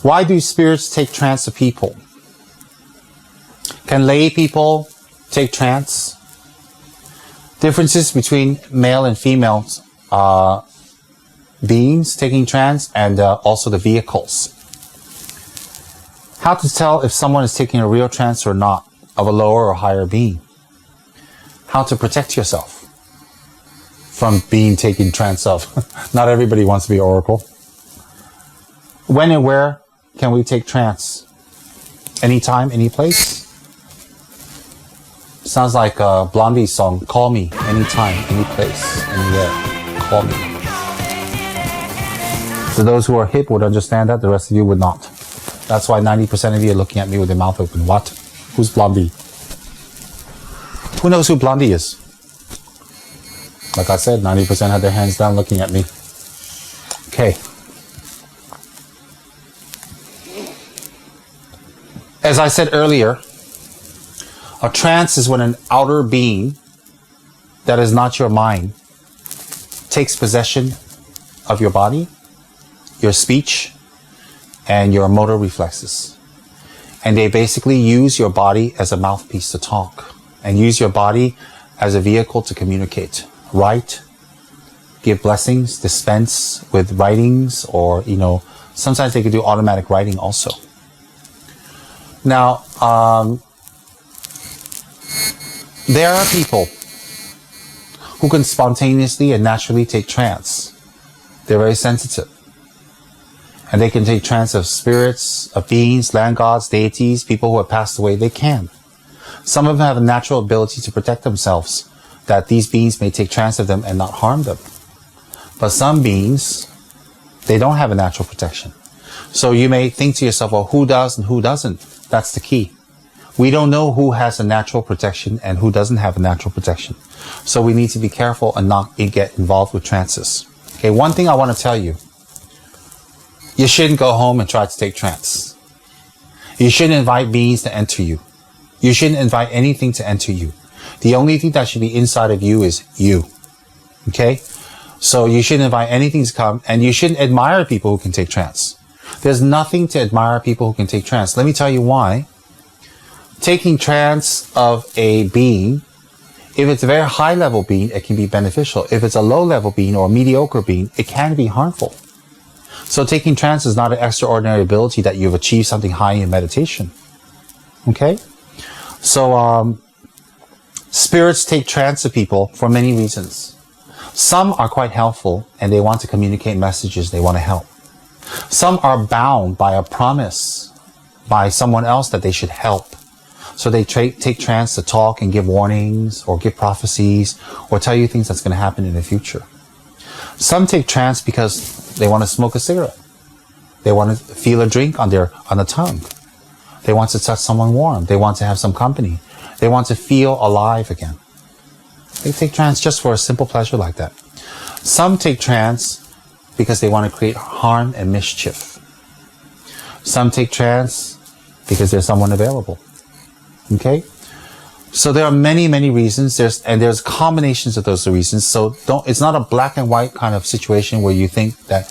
Why do spirits take trance of people? Can lay people take trance? Differences between male and female beings taking trance, and also the vehicles. How to tell if someone is taking a real trance or not of a lower or higher being. How to protect yourself from being taken trance of. Not everybody wants to be oracle. When and where can we take trance? Anytime, any place? Sounds like a Blondie song. Call me, anytime, any place, anywhere. Call me. So those who are hip would understand that, the rest of you would not. That's why 90% of you are looking at me with their mouth open. What? Who's Blondie? Who knows who Blondie is? Like I said, 90% had their hands down looking at me. Okay. As I said earlier, a trance is when an outer being that is not your mind takes possession of your body, your speech, and your motor reflexes. And they basically use your body as a mouthpiece to talk, and use your body as a vehicle to communicate, write, give blessings, dispense with writings, or, sometimes they could do automatic writing also. Now, there are people who can spontaneously and naturally take trance. They're very sensitive. And they can take trance of spirits, of beings, land gods, deities, people who have passed away. They can. Some of them have a natural ability to protect themselves, that these beings may take trance of them and not harm them. But some beings, they don't have a natural protection. So you may think to yourself, well, who does and who doesn't? That's the key. We don't know who has a natural protection and who doesn't have a natural protection. So we need to be careful and not get involved with trances. Okay, one thing I want to tell you. You shouldn't go home and try to take trance. You shouldn't invite beings to enter you. You shouldn't invite anything to enter you. The only thing that should be inside of you is you. Okay? So you shouldn't invite anything to come, and you shouldn't admire people who can take trance. There's nothing to admire people who can take trance. Let me tell you why. Taking trance of a being, if it's a very high level being, it can be beneficial. If it's a low level being or a mediocre being, it can be harmful. So taking trance is not an extraordinary ability that you've achieved something high in meditation. Okay? So, spirits take trance of people for many reasons. Some are quite helpful and they want to communicate messages, they want to help. Some are bound by a promise by someone else that they should help. So they take trance to talk and give warnings or give prophecies or tell you things that's going to happen in the future. Some take trance because they want to smoke a cigarette. They want to feel a drink on the tongue. They want to touch someone warm. They want to have some company. They want to feel alive again. They take trance just for a simple pleasure like that. Some take trance because they want to create harm and mischief. Some take trance because there's someone available. Okay? So there are many, many reasons. There's combinations of those reasons. So it's not a black and white kind of situation where you think that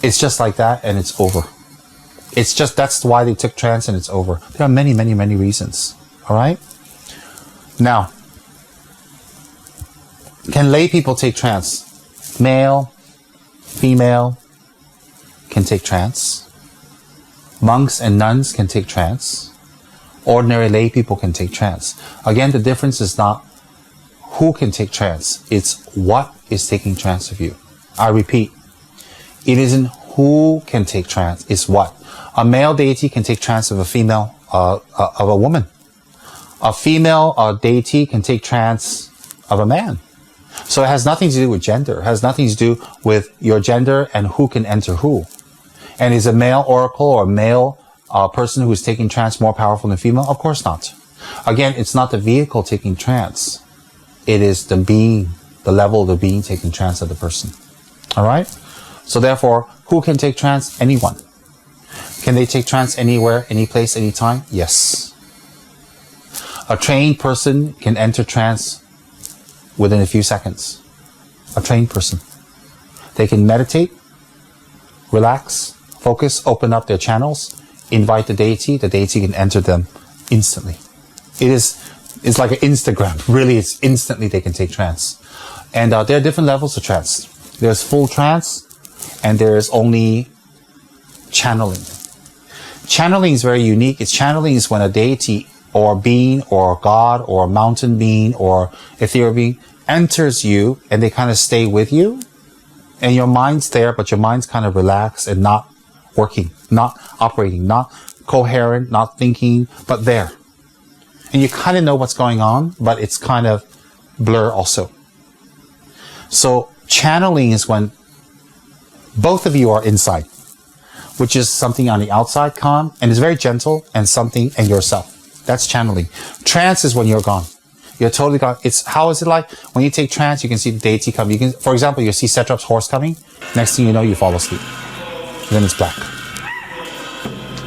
it's just like that and it's over. It's just, that's why they took trance and it's over. There are many, many, many reasons. All right? Now, can lay people take trance? Male, female can take trance. Monks and nuns can take trance. Ordinary lay people can take trance. Again, the difference is not who can take trance. It's what is taking trance of you. I repeat, it isn't who can take trance, it's what. A male deity can take trance of a female, of a woman. A female deity can take trance of a man. So it has nothing to do with gender. It has nothing to do with your gender and who can enter who. And is a male oracle or a male person who is taking trance more powerful than female? Of course not. Again, it's not the vehicle taking trance. It is the being, the level of the being taking trance of the person. All right? So therefore, who can take trance? Anyone. Can they take trance anywhere, any place, anytime? Yes. A trained person can enter trance within a few seconds. A trained person. They can meditate, relax, focus, open up their channels, invite the deity can enter them instantly. It's like an Instagram. Really, it's instantly they can take trance. And there are different levels of trance. There's full trance, and there's only channeling. Channeling is very unique. Channeling is when a deity or being or God or mountain being or ethereal being enters you, and they kind of stay with you, and your mind's there, but your mind's kind of relaxed and not working, not operating, not coherent, not thinking, but there. And you kind of know what's going on, but it's kind of blur also. So channeling is when both of you are inside, which is something on the outside calm, and it's very gentle, and something and yourself. That's channeling. Trance is when you're gone. You're totally gone. How is it like? When you take trance, you can see the deity come. You can, for example, you see Setrap's horse coming. Next thing you know, you fall asleep. And then it's black.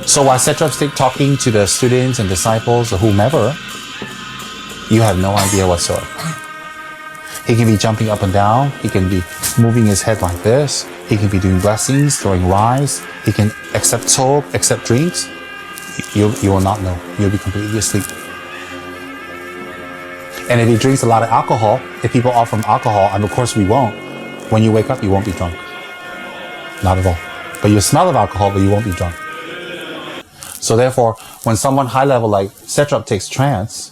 So while Setrap's talking to the students and disciples or whomever, you have no idea whatsoever. He can be jumping up and down. He can be moving his head like this. He can be doing blessings, throwing rice. He can accept soap, accept drinks. You will not know. You'll be completely asleep. And if he drinks a lot of alcohol, if people offer him alcohol, and of course we won't, when you wake up, you won't be drunk. Not at all. But you'll smell of alcohol, but you won't be drunk. So therefore, when someone high level like Setrap takes trance,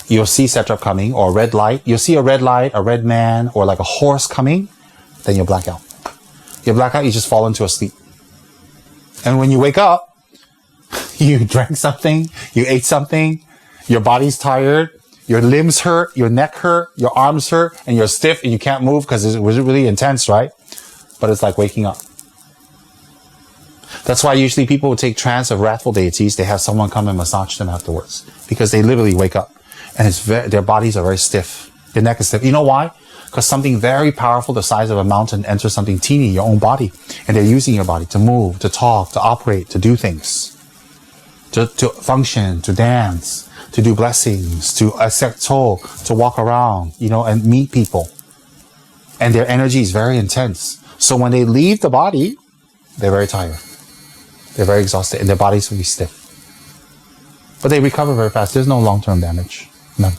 you'll see Setrap coming, or a red light. You'll see a red light, a red man, or like a horse coming, then you'll black out. You black out, you just fall into a sleep. And when you wake up, you drank something, you ate something, your body's tired, your limbs hurt, your neck hurt, your arms hurt, and you're stiff and you can't move because it was really intense, right? But it's like waking up. That's why usually people who take trance of wrathful deities, they have someone come and massage them afterwards, because they literally wake up and their bodies are very stiff. Their neck is stiff. You know why? Because something very powerful the size of a mountain enters something teeny, your own body, and they're using your body to move, to talk, to operate, to do things, to function, to dance, to do blessings, to accept soul, to walk around, and meet people. And their energy is very intense. So when they leave the body, they're very tired. They're very exhausted, and their bodies will be stiff. But they recover very fast. There's no long-term damage. None.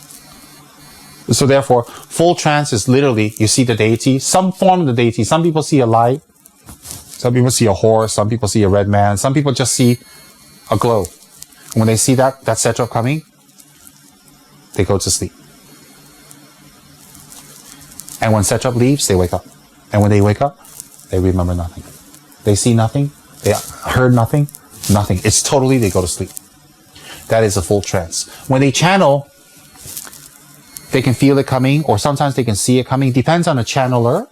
So therefore, full trance is literally, you see the deity, some form of the deity. Some people see a light. Some people see a horse. Some people see a red man. Some people just see a glow. And when they see that Setrap coming, they go to sleep. And when Setrap leaves, they wake up. And when they wake up, they remember nothing. They see nothing. They heard nothing. Nothing. It's totally, they go to sleep. That is a full trance. When they channel, they can feel it coming, or sometimes they can see it coming. Depends on the channeler.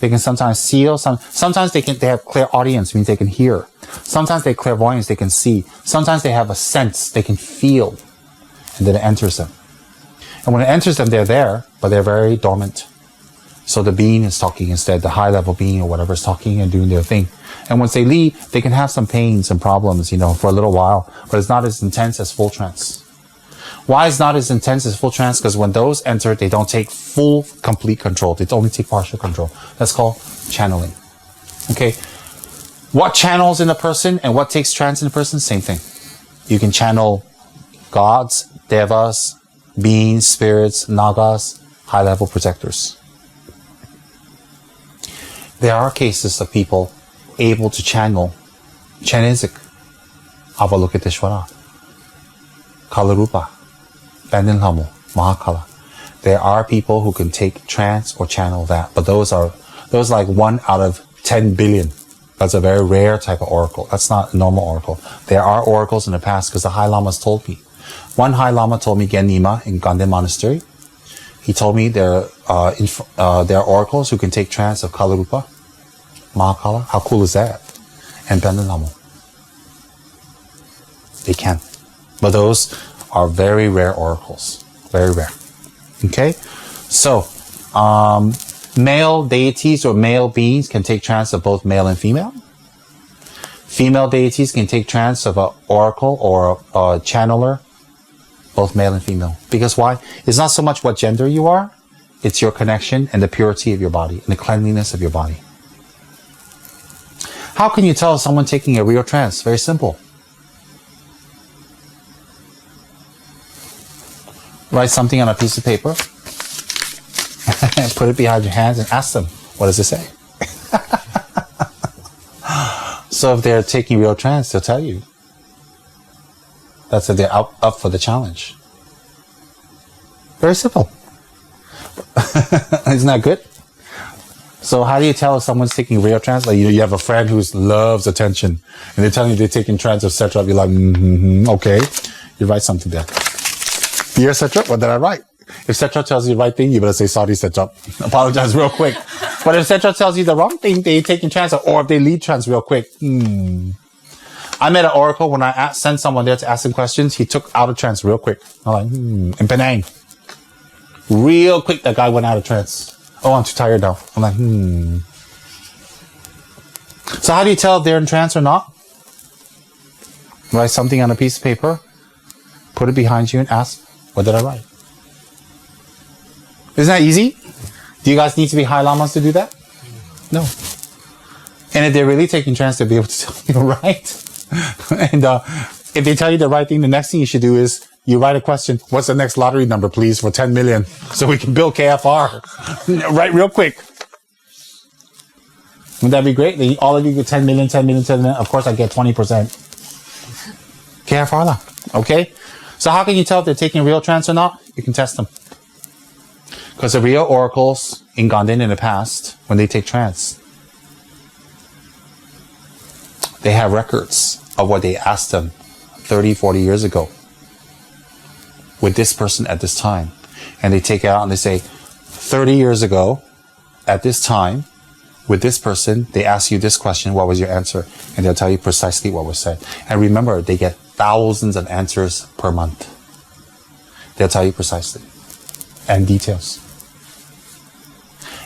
They can sometimes see, sometimes they have clairaudience, means they can hear. Sometimes they have clairvoyance, they can see. Sometimes they have a sense, they can feel. And then it enters them. And when it enters them, they're there, but they're very dormant. So the being is talking instead, the high level being or whatever is talking and doing their thing. And once they leave, they can have some pains and problems, for a little while, but it's not as intense as full trance. Why is not as intense as full trance? Because when those enter, they don't take full, complete control. They only take partial control. That's called channeling. Okay. What channels in a person and what takes trance in a person? Same thing. You can channel gods, devas, beings, spirits, nagas, high-level protectors. There are cases of people able to channel Trances, Avalokiteshvara, Kalarupa, Bandinhamu, Mahakala. There are people who can take trance or channel that, but those like 1 out of 10 billion. That's a very rare type of oracle. That's not a normal oracle. There are oracles in the past, because the High Lamas told me. One High Lama told me, Genima in Ganden Monastery. He told me there are oracles who can take trance of Kalarupa, Mahakala. How cool is that? And Bandinhamu. They can. But those are very rare oracles. Very rare. Okay? So, male deities or male beings can take trance of both male and female. Female deities can take trance of an oracle or a channeler, both male and female. Because why? It's not so much what gender you are, it's your connection and the purity of your body and the cleanliness of your body. How can you tell someone taking a real trance? Very simple. Write something on a piece of paper, put it behind your hands, and ask them, what does it say? So if they're taking real trance, they'll tell you. That's if they're up for the challenge. Very simple. Isn't that good? So how do you tell if someone's taking real trance? Like you have a friend who loves attention, and they're telling you they're taking trance, etc. You're like, okay. You write something there. Dear etc. What did I write? If etc. tells you the right thing, you better say sorry, etc. Apologize real quick. But if etc. tells you the wrong thing, they're taking trance, or if they lead trance real quick. I met an oracle when I sent someone there to ask him questions. He took out of trance real quick. I'm like, in Penang. Real quick, that guy went out of trance. Oh, I'm too tired now. I'm like, So how do you tell if they're in trance or not? Write something on a piece of paper, put it behind you, and ask, what did I write? Isn't that easy? Do you guys need to be high lamas to do that? No. And if they're really taking trance, they'll be able to tell you right. And if they tell you the right thing, the next thing you should do is you write a question. What's the next lottery number, please, for 10 million? So we can build KFR. Right, real quick. Wouldn't that be great? Then all of you get 10 million, 10 million, 10 million. Of course, I get 20%. KFR lah. Okay? So how can you tell if they're taking real trance or not? You can test them. Because the real oracles in Ganden in the past, when they take trance, they have records of what they asked them 30, 40 years ago with this person at this time. And they take it out and they say, 30 years ago, at this time, with this person, they ask you this question, what was your answer? And they'll tell you precisely what was said. And remember, they get thousands of answers per month. They'll tell you precisely. And details.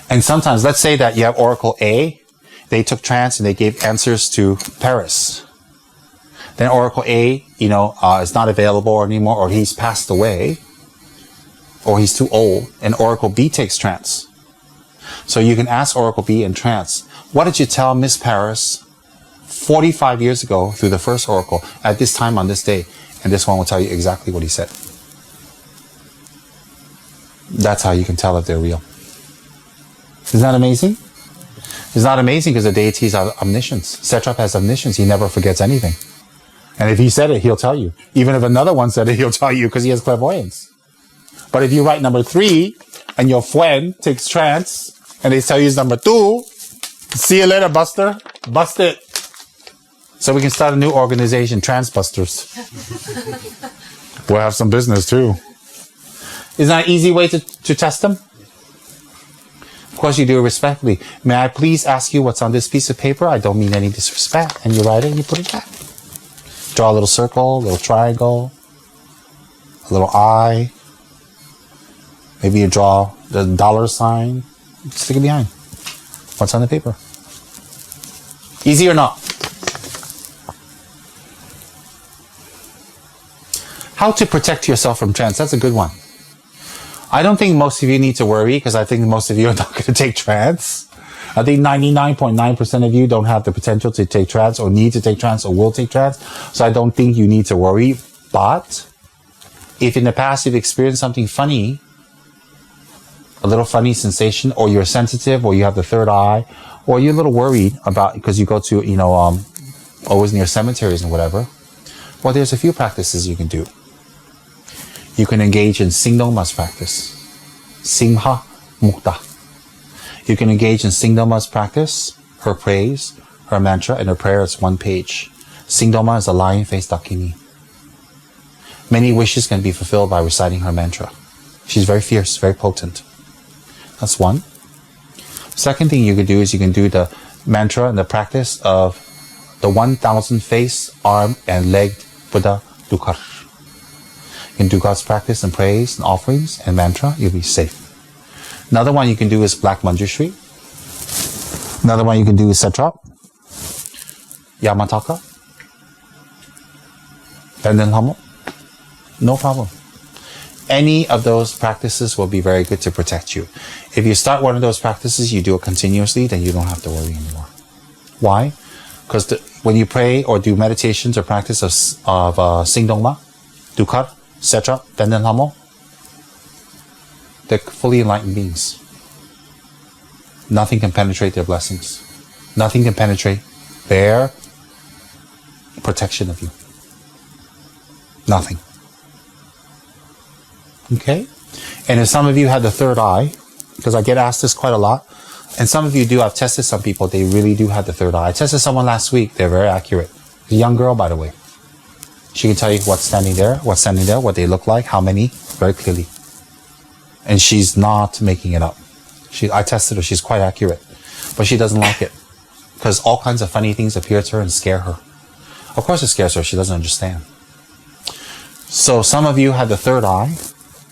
And sometimes, let's say that you have Oracle A, they took trance and they gave answers to Paris. Then Oracle A, is not available anymore, or he's passed away, or he's too old, and Oracle B takes trance. So you can ask Oracle B in trance, what did you tell Miss Paris 45 years ago through the first Oracle at this time on this day? And this one will tell you exactly what he said. That's how you can tell if they're real. Isn't that amazing? It's not amazing because the deities are omniscience. Satrap has omniscience. He never forgets anything. And if he said it, he'll tell you. Even if another one said it, he'll tell you because he has clairvoyance. But if you write number 3 and your friend takes trance and they tell you it's number 2, see you later, Buster. Bust it. So we can start a new organization, Trance Busters. We'll have some business too. Isn't that an easy way to test them? Of course, you do it respectfully. May I please ask you what's on this piece of paper? I don't mean any disrespect. And you write it and you put it back. Draw a little circle, a little triangle, a little eye. Maybe you draw the dollar sign. Stick it behind. What's on the paper? Easy or not? How to protect yourself from trance. That's a good one. I don't think most of you need to worry because I think most of you are not going to take trance. I think 99.9% of you don't have the potential to take trance or need to take trance or will take trance. So I don't think you need to worry. But if in the past you've experienced something funny, a little funny sensation, or you're sensitive, or you have the third eye, or you're a little worried about because you go to, always near cemeteries and whatever, well, there's a few practices you can do. You can engage in Singdoma's practice. Simha Mukta. You can engage in Singdoma's practice, her praise, her mantra, and her prayer is 1 page. Singdoma is a lion-faced Dakini. Many wishes can be fulfilled by reciting her mantra. She's very fierce, very potent. That's one. Second thing you can do is you can do the mantra and the practice of the 1,000 face, arm, and legged Buddha Dukar. You can do God's practice and praise and offerings and mantra. You'll be safe. Another one you can do is Black Manjushri. Another one you can do is Satrap, Yamataka, Benden Hamo. No problem. Any of those practices will be very good to protect you. If you start one of those practices, you do it continuously, then you don't have to worry anymore. Why? Because when you pray or do meditations or practice of Singdongma, Dukar, etc., Benden Hamo, they're fully enlightened beings. Nothing can penetrate their blessings. Nothing can penetrate their protection of you. Nothing. Okay? And if some of you had the third eye, because I get asked this quite a lot, and some of you do, I've tested some people, they really do have the third eye. I tested someone last week, they're very accurate. A young girl, by the way. She can tell you what's standing there, what they look like, how many, very clearly. And she's not making it up. I tested her, she's quite accurate. But she doesn't like it. Because all kinds of funny things appear to her and scare her. Of course it scares her, she doesn't understand. So some of you have the third eye,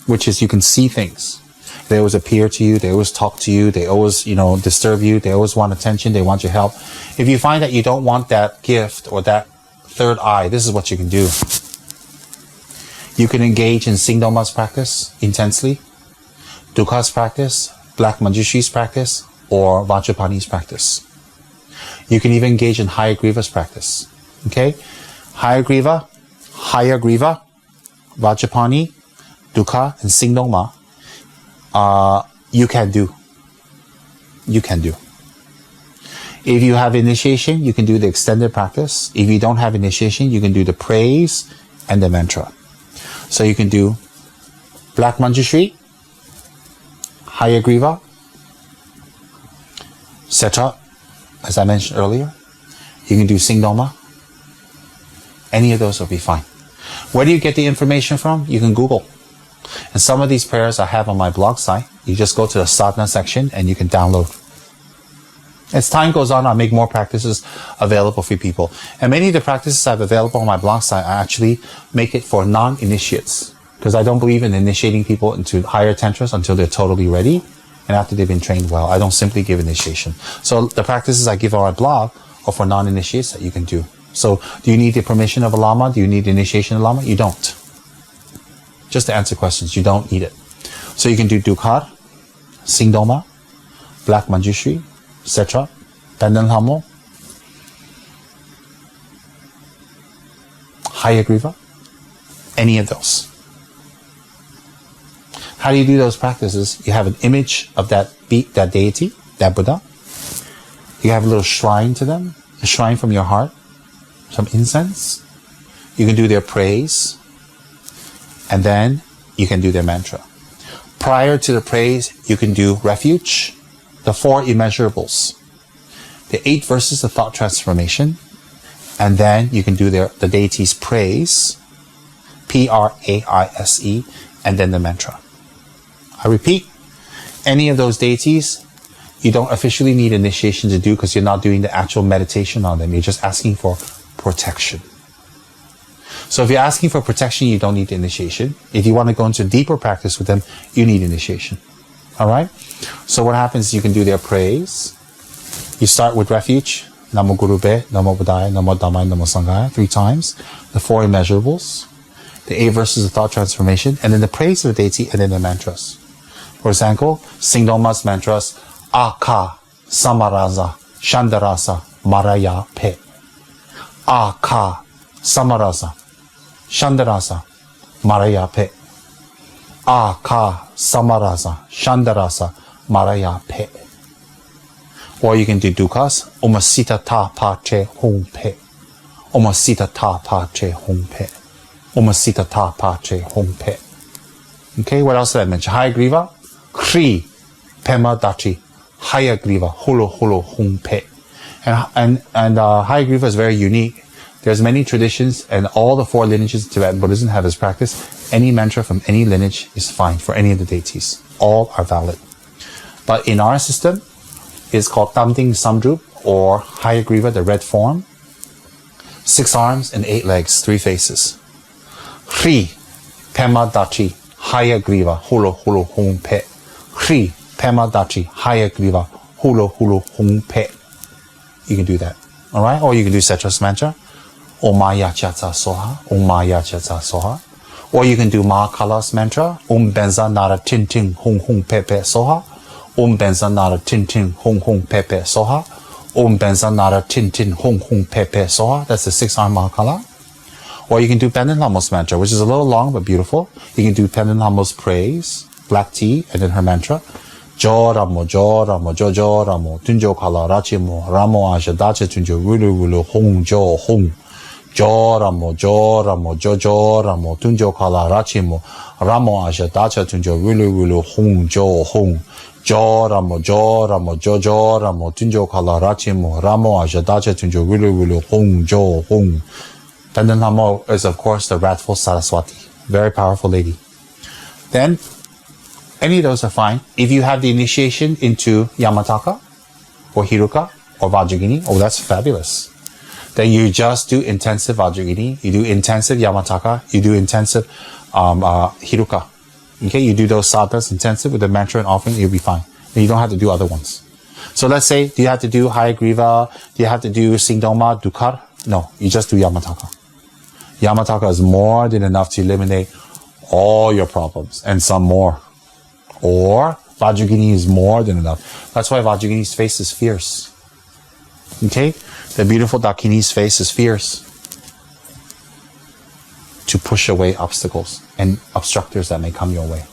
which is you can see things. They always appear to you, they always talk to you, they always, disturb you, they always want attention, they want your help. If you find that you don't want that gift or that third eye, this is what you can do. You can engage in Singdongma's practice intensely, Dukkha's practice, Black Manjushi's practice, or Vajrapani's practice. You can even engage in Hayagriva's practice. Okay? Hayagriva, Vajrapani, Dukkha, and Singdongma, you can do. You can do. If you have initiation, you can do the extended practice. If you don't have initiation, you can do the praise and the mantra. So you can do Black Manjushri, Hayagriva, etc. As I mentioned earlier. You can do Singdongma. Any of those will be fine. Where do you get the information from? You can Google. And some of these prayers I have on my blog site. You just go to the sadhana section and you can download. As time goes on, I'll make more practices available for people. And many of the practices I have available on my blog site, I actually make it for non-initiates. Because I don't believe in initiating people into higher tantras until they're totally ready and after they've been trained well. I don't simply give initiation. So the practices I give on my blog are for non-initiates that you can do. So do you need the permission of a lama? Do you need the initiation of a lama? You don't. Just to answer questions, you don't need it. So you can do Dukkha, Singdongma, Black Manjushri, etc., Benden Hamo, Hayagriva, any of those. How do you do those practices? You have an image of that deity, that Buddha. You have a little shrine to them, a shrine from your heart, some incense. You can do their praise, and then you can do their mantra. Prior to the praise, you can do refuge, the 4 immeasurables, the 8 verses of thought transformation, and then you can do the deity's praise, Praise, and then the mantra. I repeat, any of those deities, you don't officially need initiation to do because you're not doing the actual meditation on them. You're just asking for protection. So if you're asking for protection, you don't need the initiation. If you want to go into deeper practice with them, you need initiation. Alright? So what happens is you can do their praise. You start with refuge. Namo Gurube, Namo Buddhaya, Namo Dhammaya, Namo Sanghaya, 3 times. The 4 immeasurables. The 8 verses of thought transformation. And then the praise of the deity and then the mantras. For example, Singdongma's mantras. Aka, Samaraza, Shandarasa, Maraya, Pe. Aka, Samaraza, Shandarasa, Maraya, Pe. Aka, Samaraza, Shandarasa, Maraya, Pe. Or you can do Dukkha's. Omasita ta pa che hong pe. Omasita ta pa che hong pe. Omasita ta pa che hong pe. Okay, what else did I mention? Hayagriva, Kri, Pema Dachi, Hayagriva, Holo Holo Hong Pe. And Hayagriva is very unique. There's many traditions, and all the 4 lineages of Tibetan Buddhism have this practice. Any mantra from any lineage is fine for any of the deities. All are valid. But in our system, it's called Tamding Samdrup, or Hayagriva, the red form. 6 arms and 8 legs, 3 faces. Hri, Pema Dachi, Hayagriva, Holo Holo Hong Pe. Hri, Pema Dachi, Hayagriva, Holo Holo Hong Pe. You can do that. Alright? Or you can do Setra's mantra. Om Maya Chatsa Soha, Om Maya Chatsa Soha. Or you can do Mahakala's mantra. Om Benza Nara Tin Tin Hong Hong Pe Pe Soha. Om Benza Nara Tin Tin Hong Hong Pe Pe Soha. Om Benza Nara Tin Tin Hong Hong Pe Pe Soha. That's the 6-arm Mahakala. Or you can do Pendant Lamos mantra, which is a little long but beautiful. You can do Pendant Lamos praise, black tea, and then her mantra. Jo Ramo, Jo Ramo, Jo Jo Ramo, Tunjo Kala Rachimo, Ramo Asha Dacha Tunjo, Wulu Wulu, Hong Jo Hong. Jo Ramo, Jo Ramo, Jo Jo Ramo, Tunjo Kala Rachimo, Ramo Asha Dacha Tunjo, Wulu Wulu, Hong Jo Hong. Jo Ramo, Jo Ramo, Jo Jo Ramo, Tunjo Kala Rachimo, Ramo Asha Dacha Tunjo, Wulu Wulu, Hong Jo Hong. Pendant Lamo is, of course, the wrathful Saraswati. Very powerful lady. Then, any of those are fine. If you have the initiation into Yamataka, or Hiruka, or Vajragini, oh, that's fabulous. Then you just do intensive Vajragini, you do intensive Yamataka, you do intensive Hiruka. Okay, you do those sadhanas intensive with the mantra and offering, you'll be fine. And you don't have to do other ones. So let's say, do you have to do Hayagriva? Do you have to do Singdoma, Dukar? No, you just do Yamataka. Yamataka is more than enough to eliminate all your problems and some more. Or Vajragini is more than enough. That's why Vajragini's face is fierce. Okay? The beautiful Dakini's face is fierce to push away obstacles and obstructors that may come your way.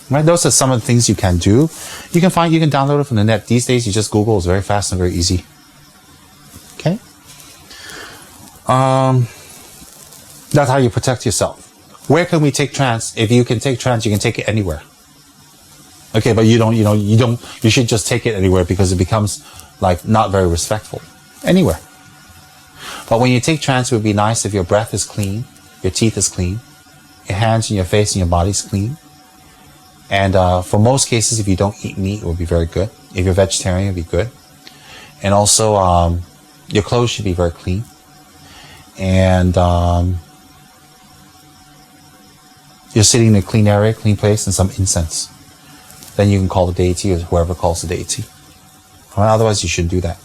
Right? Those are some of the things you can do. You can download it from the net. These days, you just Google. It's very fast and very easy. Okay? That's how you protect yourself. Where can we take trance? If you can take trance, you can take it anywhere. Okay, but you should just take it anywhere because it becomes like not very respectful. Anywhere. But when you take trance, it would be nice if your breath is clean, your teeth is clean, your hands and your face and your body is clean. And for most cases, if you don't eat meat, it would be very good. If you're vegetarian, it would be good. And also, your clothes should be very clean. And you're sitting in a clean area, clean place, and some incense. Then you can call the deity or whoever calls the deity. Well, otherwise, you shouldn't do that.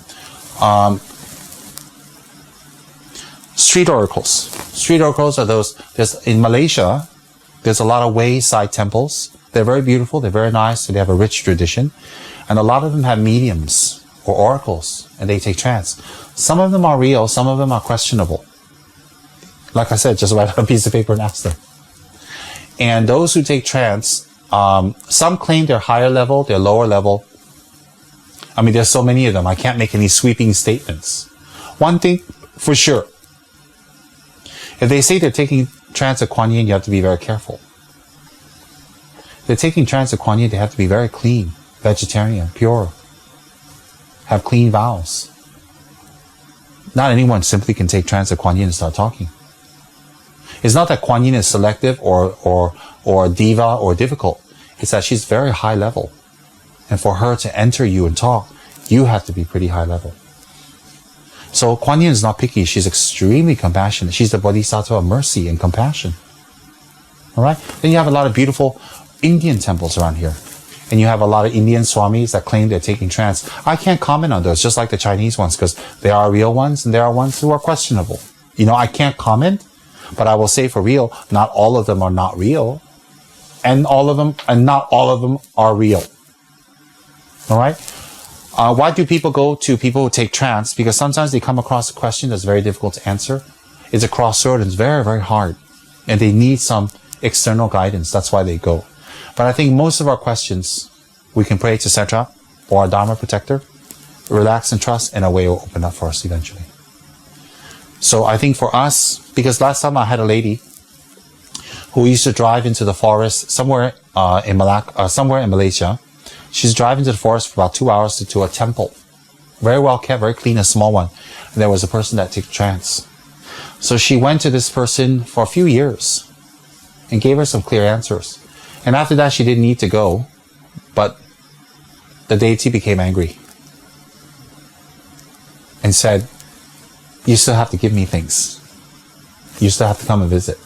Street oracles. Street oracles are those. In Malaysia, there's a lot of wayside temples. They're very beautiful. They're very nice. They have a rich tradition. And a lot of them have mediums or oracles, and they take trance. Some of them are real. Some of them are questionable. Like I said, just write on a piece of paper and ask them. And those who take trance, some claim they're higher level, they're lower level. I mean, there's so many of them, I can't make any sweeping statements. One thing for sure, if they say they're taking trance at Kuan Yin, you have to be very careful. If they're taking trance at Kuan Yin, they have to be very clean, vegetarian, pure, have clean vows. Not anyone simply can take trance at Kuan Yin and start talking. It's not that Kuan Yin is selective or diva or difficult. It's that she's very high level. And for her to enter you and talk, you have to be pretty high level. So Kuan Yin is not picky. She's extremely compassionate. She's the Bodhisattva of mercy and compassion. All right? Then you have a lot of beautiful Indian temples around here. And you have a lot of Indian swamis that claim they're taking trance. I can't comment on those, just like the Chinese ones, because there are real ones and there are ones who are questionable. I can't comment. But I will say for real, not all of them are not real. And not all of them are real. All right? Why do people go to people who take trance? Because sometimes they come across a question that's very difficult to answer. It's a crossroad and it's very, very hard. And they need some external guidance. That's why they go. But I think most of our questions, we can pray to Setra or our Dharma protector, relax and trust, and a way will open up for us eventually. So I think for us, because last time I had a lady who used to drive into the forest somewhere in Malaysia. She's driving to the forest for about 2 hours to a temple. Very well kept, very clean, a small one. And there was a person that took trance. So she went to this person for a few years and gave her some clear answers. And after that, she didn't need to go, but the deity became angry and said, "You still have to give me things. You still have to come and visit.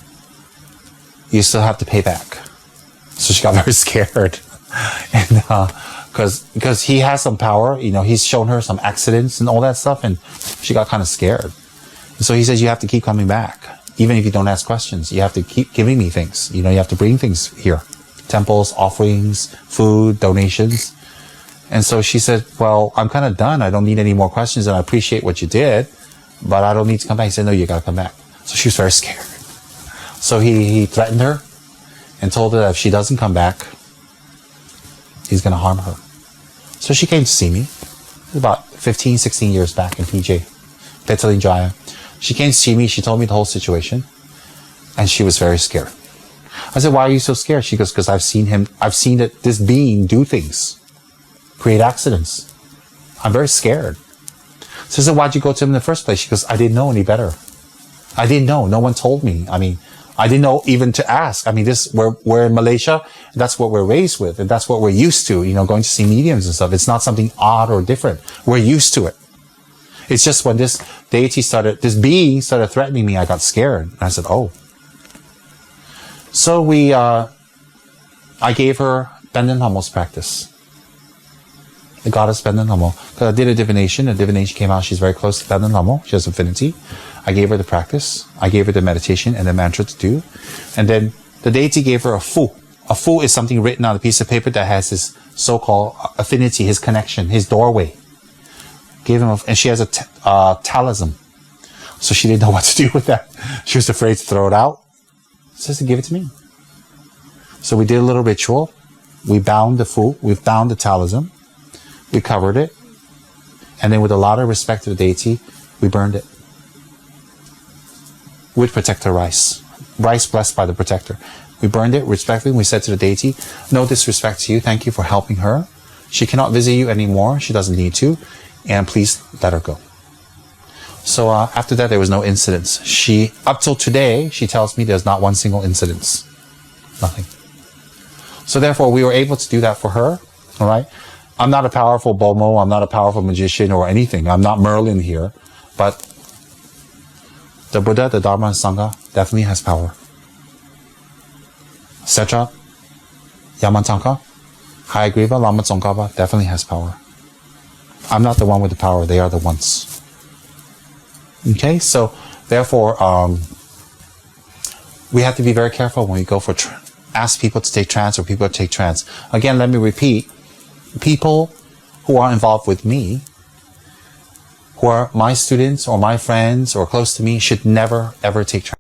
You still have to pay back." So she got very scared. And because he has some power, he's shown her some accidents and all that stuff, and she got kind of scared. And so he says, "You have to keep coming back. Even if you don't ask questions, you have to keep giving me things. You have to bring things here. Temples, offerings, food, donations." And so she said, well, I'm kind of done. I don't need any more questions, and I appreciate what you did, but I don't need to come back. He said, no, you got to come back. So she was very scared. So he threatened her and told her that if she doesn't come back, he's going to harm her. So she came to see me. It was about 15, 16 years back in PJ, Petaling Jaya. She came to see me. She told me the whole situation, and she was very scared. I said, why are you so scared? She goes, because I've seen this being do things, create accidents. I'm very scared. So I said, why'd you go to him in the first place? She goes, I didn't know any better. I didn't know. No one told me. I mean, I didn't know even to ask. I mean, we're in Malaysia. That's what we're raised with. And that's what we're used to, going to see mediums and stuff. It's not something odd or different. We're used to it. It's just when this this being started threatening me, I got scared. And I said, oh. So I gave her Benden Hummel's practice. The goddess Benden Hummel. I did a divination. The divination came out. She's very close to Benden Hummel. She has affinity. I gave her the practice. I gave her the meditation and the mantra to do. And then the deity gave her a fu. A fu is something written on a piece of paper that has his so-called affinity, his connection, his doorway. Gave him and she has a talisman. So she didn't know what to do with that. She was afraid to throw it out. Says to give it to me. So we did a little ritual. We bound the fu. We bound the talisman. We covered it. And then with a lot of respect to the deity, we burned it. With protector rice. Rice blessed by the protector. We burned it respectfully. We said to the deity, no disrespect to you. Thank you for helping her. She cannot visit you anymore. She doesn't need to. And please let her go. So after that, there was no incidents. Up till today, she tells me there's not one single incident. Nothing. So therefore, we were able to do that for her. All right. I'm not a powerful Bomo. I'm not a powerful magician or anything. I'm not Merlin here. But the Buddha, the Dharma, and Sangha definitely has power. Setra, Yamantanka, Hayagriva, Lama Tsongkhapa definitely has power. I'm not the one with the power. They are the ones. Okay, so therefore, we have to be very careful when we go for ask people to take trance or people to take trance. Again, let me repeat: people who are involved with me, who are my students or my friends or close to me, should never ever take trance.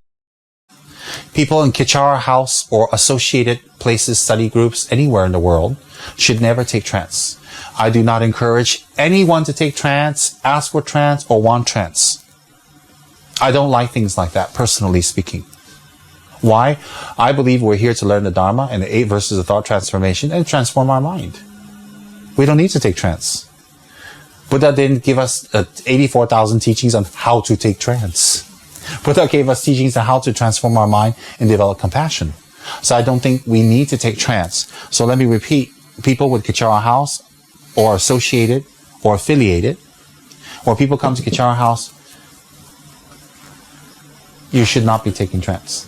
People in Kichara House or associated places, study groups, anywhere in the world, should never take trance. I do not encourage anyone to take trance, ask for trance, or want trance. I don't like things like that, personally speaking. Why? I believe we're here to learn the Dharma and the 8 verses of thought transformation and transform our mind. We don't need to take trance. Buddha didn't give us 84,000 teachings on how to take trance. Buddha gave us teachings on how to transform our mind and develop compassion. So I don't think we need to take trance. So let me repeat, people with Kichara House or associated or affiliated, or people come to Kichara House, you should not be taking trance.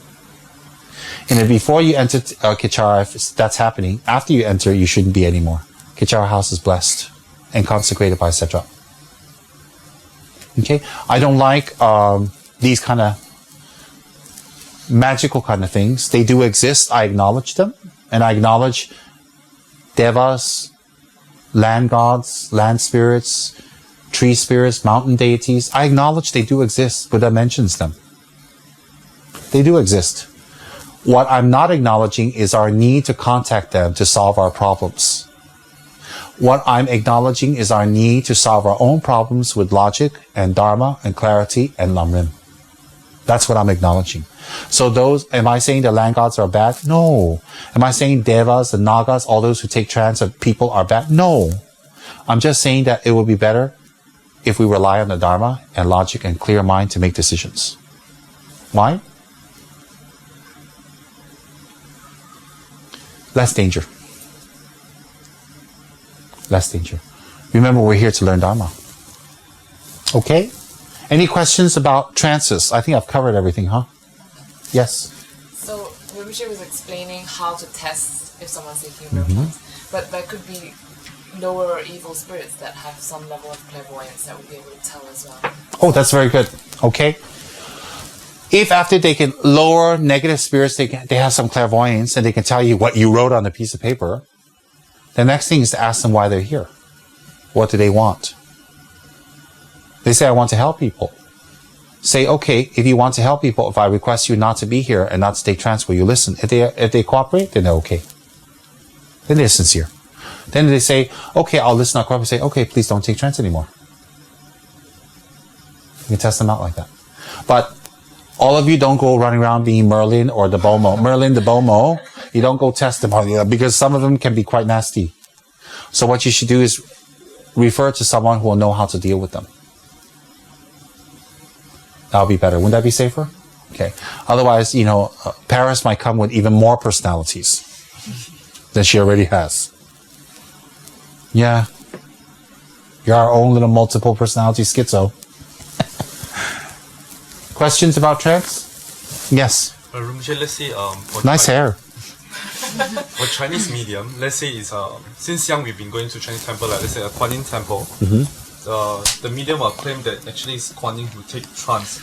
And then before you enter Kichara, if that's happening, after you enter, you shouldn't be anymore. Kichara House is blessed and consecrated by Setra. Okay? I don't like these kind of magical kind of things. They do exist. I acknowledge them. And I acknowledge devas, land gods, land spirits, tree spirits, mountain deities. I acknowledge they do exist. Buddha mentions them. They do exist. What I'm not acknowledging is our need to contact them to solve our problems. What I'm acknowledging is our need to solve our own problems with logic and Dharma and clarity and Lamrim. That's what I'm acknowledging. So am I saying the land gods are bad? No. Am I saying devas, the nagas, all those who take trance of people are bad? No. I'm just saying that it would be better if we rely on the Dharma and logic and clear mind to make decisions. Why? Less danger. Less danger. Remember, we're here to learn Dharma. Okay? Any questions about trances? I think I've covered everything, huh? Yes? So, Rinpoche was explaining how to test if someone's taking real trance. But there could be lower evil spirits that have some level of clairvoyance that would be able to tell as well. Oh, that's very good. Okay. If after they can lower negative spirits, they have some clairvoyance and they can tell you what you wrote on a piece of paper, the next thing is to ask them why they're here. What do they want? They say, I want to help people. Say, okay, if you want to help people, if I request you not to be here and not to take trance, will you listen? If they cooperate, then they're okay. Then they're sincere. Then they say, okay, I'll listen, I'll cooperate. Say, okay, please don't take trance anymore. You can test them out like that. But all of you don't go running around being Merlin or the Bomo. Merlin, the Bomo, you don't go test them on, because some of them can be quite nasty. So what you should do is refer to someone who will know how to deal with them. That'll be better. Wouldn't that be safer? Okay. Otherwise, Paris might come with even more personalities than she already has. Yeah. You're our own little multiple personality schizo. Questions about trance? Yes. Rinpoche, let's say nice hair. For Chinese medium, let's say it's since young we've been going to Chinese temple, like let's say a Kuan Yin temple. The medium will claim that actually it's Kuan Yin who take trance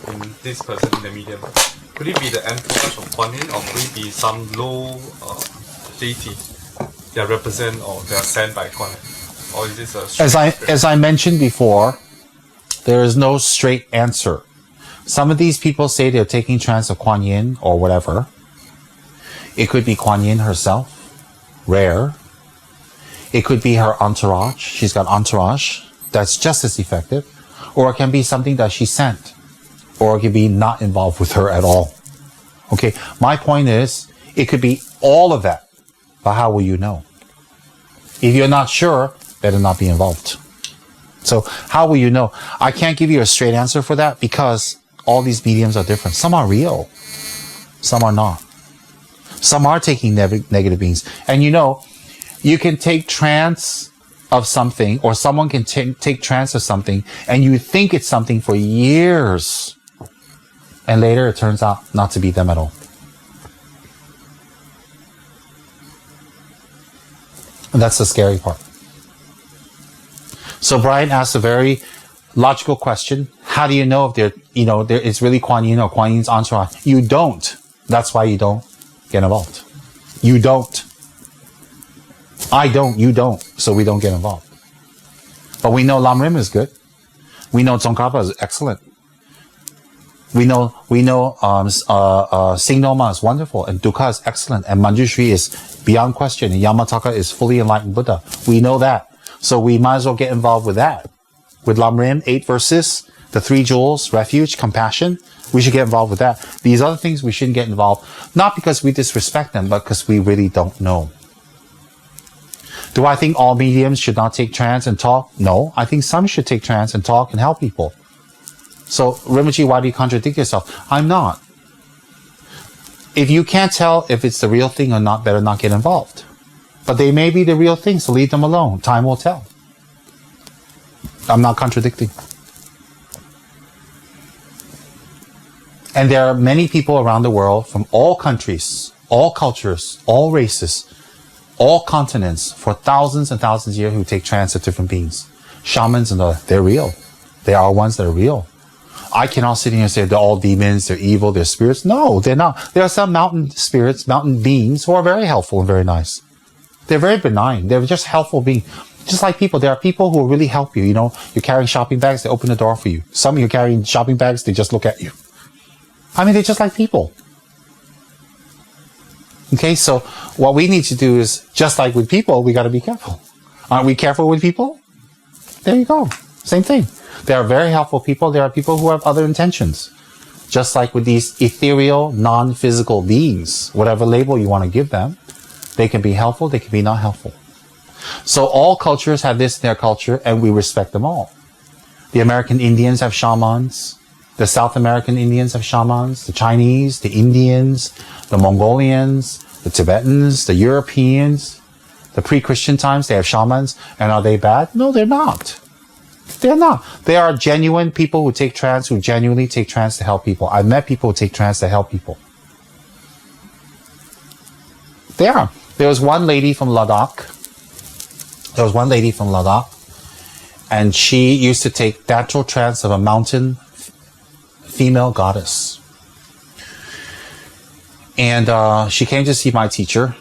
in this person in the medium. Could it be the entourage of Kuan Yin, or could it be some low deity that represent or they are sent by Kuan Yin? Or is this a as I mentioned before, there is no straight answer. Some of these people say they're taking trance of Kuan Yin or whatever. It could be Kuan Yin herself, rare. It could be her entourage. She's got entourage that's just as effective. Or it can be something that she sent. Or it could be not involved with her at all. Okay, my point is, it could be all of that. But how will you know? If you're not sure, better not be involved. So how will you know? I can't give you a straight answer for that because all these mediums are different. Some are real. Some are not. Some are taking negative beings. And you can take trance of something, or someone can take trance of something, and you think it's something for years. And later it turns out not to be them at all. And that's the scary part. So Brian asked a very logical question. How do you know if it's really Kuan Yin or Kuan Yin's entourage? You don't. That's why you don't get involved. You don't. I don't, you don't, so we don't get involved. But we know Lam Rim is good. We know Tsongkhapa is excellent. We know Sing Noma is wonderful, and Dukkha is excellent, and Manjushri is beyond question, and Yamataka is fully enlightened Buddha. We know that. So we might as well get involved with that. With Lam Rim, 8 verses, the 3 jewels, refuge, compassion, we should get involved with that. These other things we shouldn't get involved, not because we disrespect them, but because we really don't know. Do I think all mediums should not take trance and talk? No. I think some should take trance and talk and help people. So, Rinpoche, why do you contradict yourself? I'm not. If you can't tell if it's the real thing or not, better not get involved. But they may be the real thing, so leave them alone. Time will tell. I'm not contradicting. And there are many people around the world from all countries, all cultures, all races, all continents for thousands and thousands of years who take trance of different beings. Shamans and they're real. They are ones that are real. I cannot sit here and say they're all demons, they're evil, they're spirits. No, they're not. There are some mountain spirits, mountain beings who are very helpful and very nice. They're very benign. They're just helpful beings. Just like people, there are people who will really help you. You're carrying shopping bags, they open the door for you. Some of you are carrying shopping bags, they just look at you. They're just like people. Okay, so what we need to do is, just like with people, we got to be careful. Aren't we careful with people? There you go. Same thing. There are very helpful people. There are people who have other intentions. Just like with these ethereal, non-physical beings, whatever label you want to give them, they can be helpful, they can be not helpful. So all cultures have this in their culture, and we respect them all. The American Indians have shamans. The South American Indians have shamans. The Chinese, the Indians, the Mongolians, the Tibetans, the Europeans, the pre-Christian times, they have shamans. And are they bad? No, they're not. They're not. They are genuine people who take trance, who genuinely take trance to help people. I've met people who take trance to help people. They are. There was one lady from Ladakh. And she used to take natural trance of a mountain female goddess. And she came to see my teacher.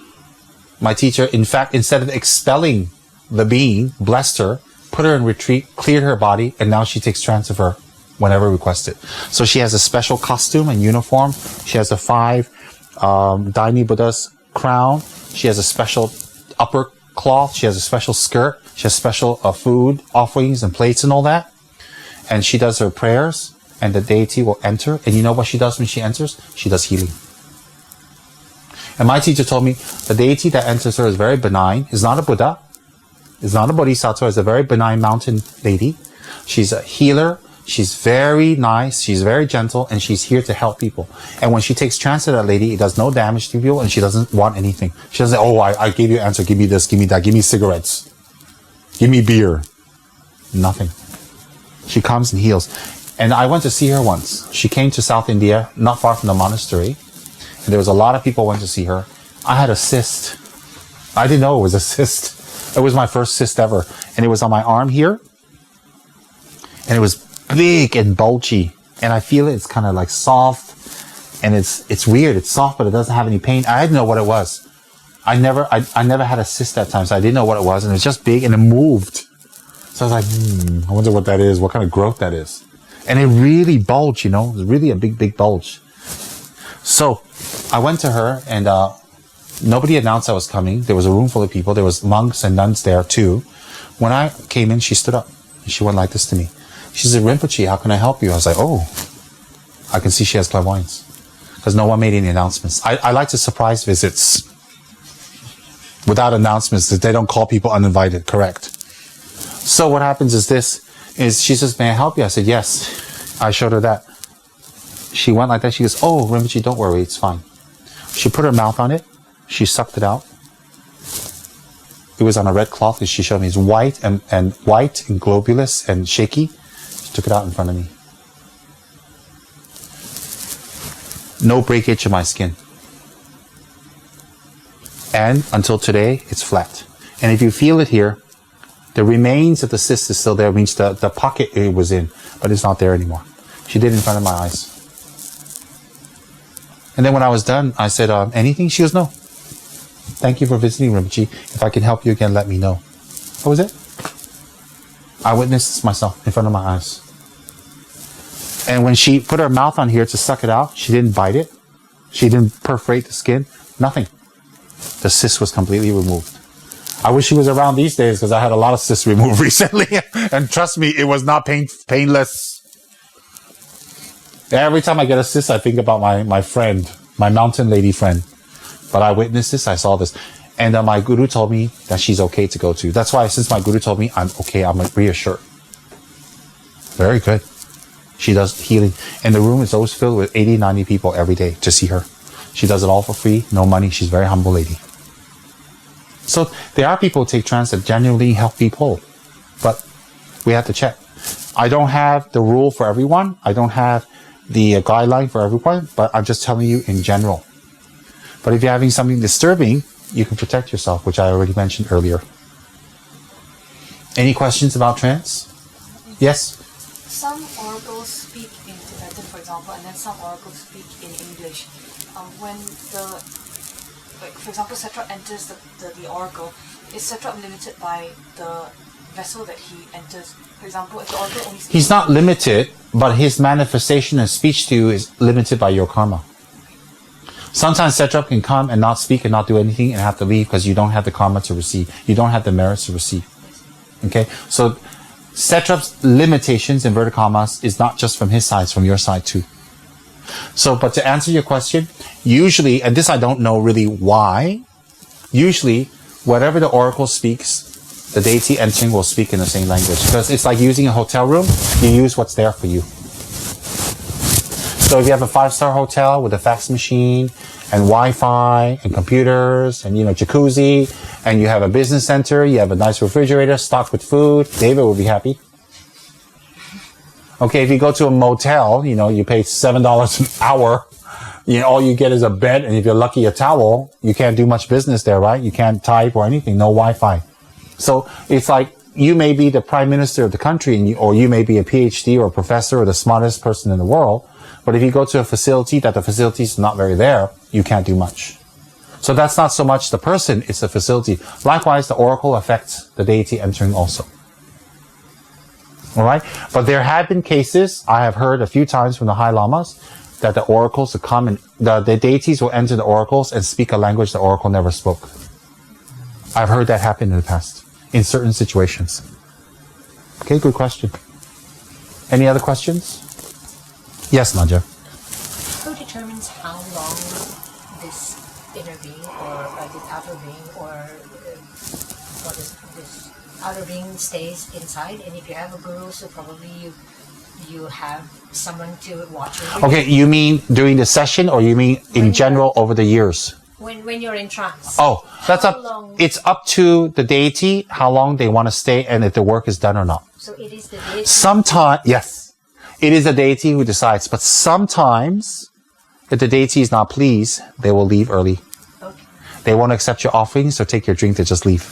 My teacher, in fact, instead of expelling the being blessed her, put her in retreat, cleared her body, and now she takes trance of her whenever requested. So she has a special costume and uniform. She has a 5 Daini Buddha's crown. She has a special upper cloth. She has a special skirt. She has special food offerings and plates and all that. And she does her prayers, and the deity will enter. And you know what she does when she enters? She does healing. And my teacher told me the deity that enters her is very benign. Is not a Buddha. Is not a Bodhisattva. Is a very benign mountain lady. She's a healer. She's very nice. She's very gentle, and she's here to help people. And when she takes trance to that lady, it does no damage to people, and she doesn't want anything. She doesn't say, "Oh, I gave you an answer. Give me this. Give me that. Give me cigarettes. Give me beer." Nothing. She comes and heals. And I went to see her once. She came to South India, not far from the monastery. And there was a lot of people went to see her. I had a cyst. I didn't know it was a cyst. It was my first cyst ever. And it was on my arm here. And it was big and bulgy. And I feel it. It's kind of like soft. And it's weird. It's soft, but it doesn't have any pain. I didn't know what it was. I never had a cyst that time, so I didn't know what it was. And it was just big and it moved. So I was like, I wonder what that is, what kind of growth that is. And it really bulged, you know. It was really a big bulge. So I went to her, and nobody announced I was coming. There was a room full of people. There was monks and nuns there too. When I came in, she stood up. And she went like this to me. She said, "Rinpoche, how can I help you?" I was like, "Oh, I can see she has clairvoyance." Because no one made any announcements. I like to surprise visits without announcements, that they don't call people uninvited, correct? So what happens is she says, "May I help you?" I said, "Yes." I showed her that. She went like that. She goes, "Oh, Rinpoche, don't worry, it's fine." She put her mouth on it. She sucked it out. It was on a red cloth, and she showed me it's white and white and globulous and shaky. She took it out in front of me. No breakage in my skin. And until today, it's flat. And if you feel it here, the remains of the cyst is still there, means the pocket it was in, but it's not there anymore. She did it in front of my eyes. And then when I was done, I said, "Anything?" She goes, "No. Thank you for visiting, Rinpoche. If I can help you again, let me know." That was it. I witnessed this myself in front of my eyes. And when she put her mouth on here to suck it out, she didn't bite it. She didn't perforate the skin. Nothing. The cyst was completely removed. I wish she was around these days, because I had a lot of cysts removed recently. And trust me, it was not painless. Every time I get a cyst, I think about my friend, my mountain lady friend. But I witnessed this, I saw this. And my guru told me that she's okay to go to. That's why, since my guru told me I'm okay, I'm reassured. Very good. She does healing. And the room is always filled with 80, 90 people every day to see her. She does it all for free, no money. She's a very humble lady. So there are people who take trance that genuinely help people. But we have to check. I don't have the rule for everyone. I don't have the guideline for everyone. But I'm just telling you in general. But if you're having something disturbing, you can protect yourself, which I already mentioned earlier. Any questions about trance? Yes? Some oracles speak in Tibetan, for example, and then some oracles speak in English. When for example, Satrap enters the oracle, is Satrap limited by the vessel that he enters? For example, if the oracle only speaks... He's not limited, but his manifestation and speech to you is limited by your karma. Sometimes Satrap can come and not speak and not do anything and have to leave because you don't have the karma to receive. You don't have the merits to receive. Okay? So Satrap's limitations, inverted commas, is not just from his side, it's from your side too. So, but to answer your question, usually, and this I don't know really why, usually, whatever the oracle speaks, the deity entering will speak in the same language. Because it's like using a hotel room, you use what's there for you. So if you have a 5-star hotel with a fax machine, and Wi-Fi, and computers, and jacuzzi, and you have a business center, you have a nice refrigerator stocked with food, David will be happy. Okay, if you go to a motel, you pay $7 an hour, all you get is a bed, and if you're lucky, a towel. You can't do much business there, right? You can't type or anything, no Wi-Fi. So it's like you may be the prime minister of the country, or you may be a PhD or a professor or the smartest person in the world, but if you go to a facility that the facility is not very there, you can't do much. So that's not so much the person, it's the facility. Likewise, the oracle affects the deity entering also. All right? But there have been cases, I have heard a few times from the High Lamas, that the oracles will come and the deities will enter the oracles and speak a language the oracle never spoke. I've heard that happen in the past, in certain situations. Okay, good question. Any other questions? Yes, Naja. Who determines how long this inner being or this outer being or what is this outer being stays inside? And if you have a guru, so probably you have someone to watch over you. Okay, you mean during the session or you mean in general over the years? When you're in trance. Oh, that's How up. long? It's up to the deity how long they want to stay and if the work is done or not. So it is the deity. Sometimes, yes, it is the deity who decides. But sometimes, if the deity is not pleased, they will leave early. Okay. They won't accept your offerings or take your drink. They just leave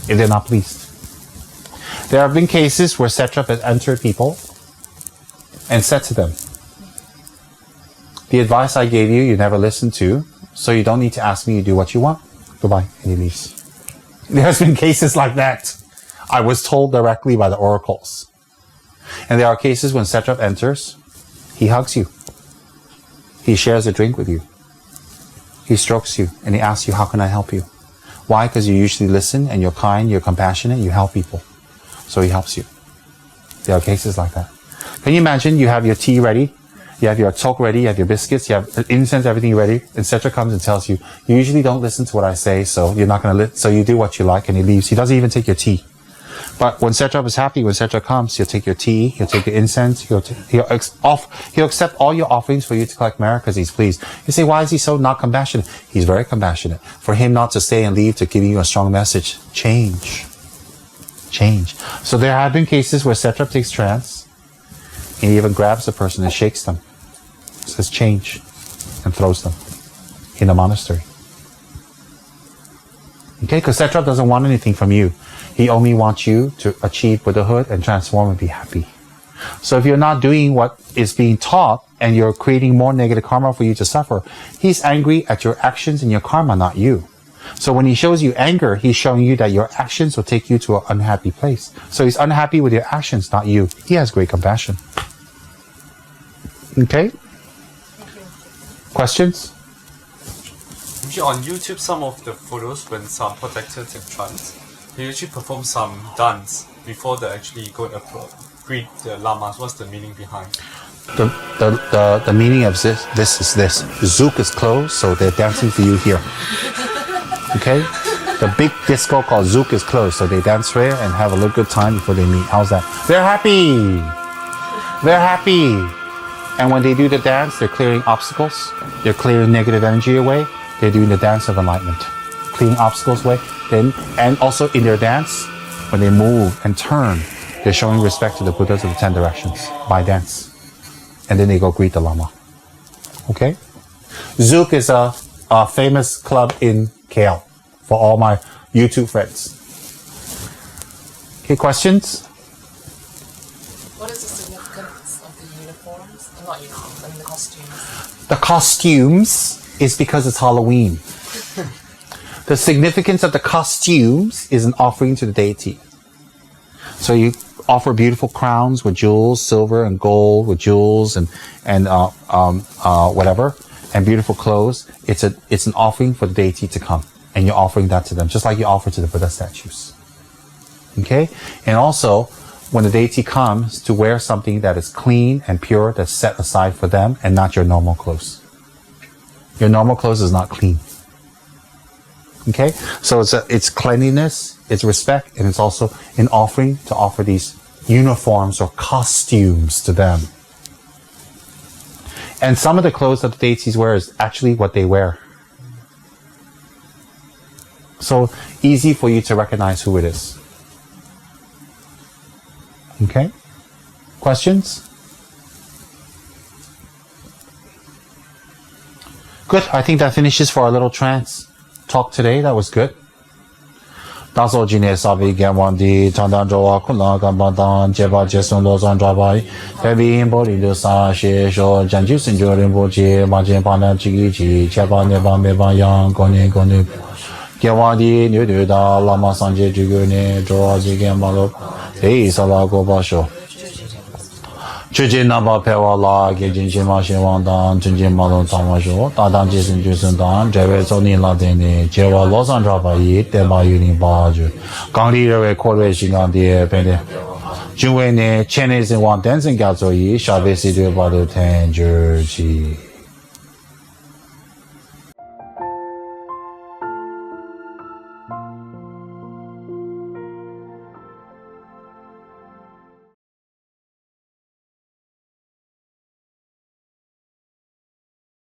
if they're not pleased. There have been cases where Satrap has entered people and said to them, "The advice I gave you, you never listened to, so you don't need to ask me. You do what you want. Goodbye," and he leaves. There's been cases like that. I was told directly by the oracles. And there are cases when Satrap enters, he hugs you. He shares a drink with you. He strokes you and he asks you, "How can I help you?" Why? Because you usually listen and you're kind, you're compassionate, you help people. So he helps you. There are cases like that. Can you imagine you have your tea ready, you have your talk ready, you have your biscuits, you have incense, everything ready, and Satrap comes and tells you, "You usually don't listen to what I say, so you're not going to so you do what you like," and he leaves. He doesn't even take your tea. But when Satrap is happy, when Satrap comes, he'll take your tea, he'll take your incense, he'll accept all your offerings for you to collect merit because he's pleased. You say, why is he so not compassionate? He's very compassionate. For him not to stay and leave to give you a strong message, change. So there have been cases where Satrap takes trance and he even grabs the person and shakes them, says change, and throws them in a monastery. Okay, because Satrap doesn't want anything from you. He only wants you to achieve Buddhahood and transform and be happy. So if you're not doing what is being taught and you're creating more negative karma for you to suffer, he's angry at your actions and your karma, not you. So when he shows you anger, he's showing you that your actions will take you to an unhappy place. So he's unhappy with your actions, not you. He has great compassion. Okay? Questions? Usually on YouTube, some of the photos when some protectors in trance, they usually perform some dance before they actually go and greet the lamas. What's the meaning behind? The meaning of this is this. Zouk is closed, so they're dancing for you here. Okay? The big disco called Zouk is closed, so they dance here and have a little good time before they meet. How's that? They're happy! They're happy! And when they do the dance, they're clearing obstacles. They're clearing negative energy away. They're doing the dance of enlightenment. Clearing obstacles away. And also in their dance, when they move and turn, they're showing respect to the Buddhas of the 10 directions by dance. And then they go greet the Lama. Okay? Zouk is a famous club in KL for all my YouTube friends. Okay, questions? What is the significance of the uniforms? Not uniforms, I mean the costumes. The costumes is because it's Halloween. The significance of the costumes is an offering to the deity. So you offer beautiful crowns with jewels, silver and gold with jewels and whatever, and beautiful clothes. It's an offering for the deity to come, and you're offering that to them, just like you offer to the Buddha statues. Okay, and also when the deity comes, to wear something that is clean and pure, that's set aside for them, and not your normal clothes. Your normal clothes is not clean. Okay, so it's cleanliness, it's respect, and it's also an offering to offer these uniforms or costumes to them. And some of the clothes that the deities wear is actually what they wear. So easy for you to recognize who it is. Okay? Questions? Good. I think that finishes for our little trance talk today. That was good. Daso Jine Sabi Gamwandi, Tandan Joa Kula Gambandan, Jeba Jason Lozan Drabai, Pevi Boli Lusa, Sho, Janju Sinjo Rinpoche, Majin Pana Chigi, Cheba Neba Meba Yang, Goni, Gamwandi, Nuda, Lama Sanje Jugune, Joa Jigamalo, Ei Sala Gobasho. Chujin Naba Pewala, Gajin Shima Shiwandan, Chunjin Malon Tamasho, Tadan Jason Jusundan, Jave Soni Latini, Jewa Losan Drabai, Dema Yunin Baju, Gangli Rewe Kore Shingan De Pende. Juwe Ne, Chinese in one dancing gazo yi, Shabe Sidu Badu Tangerji.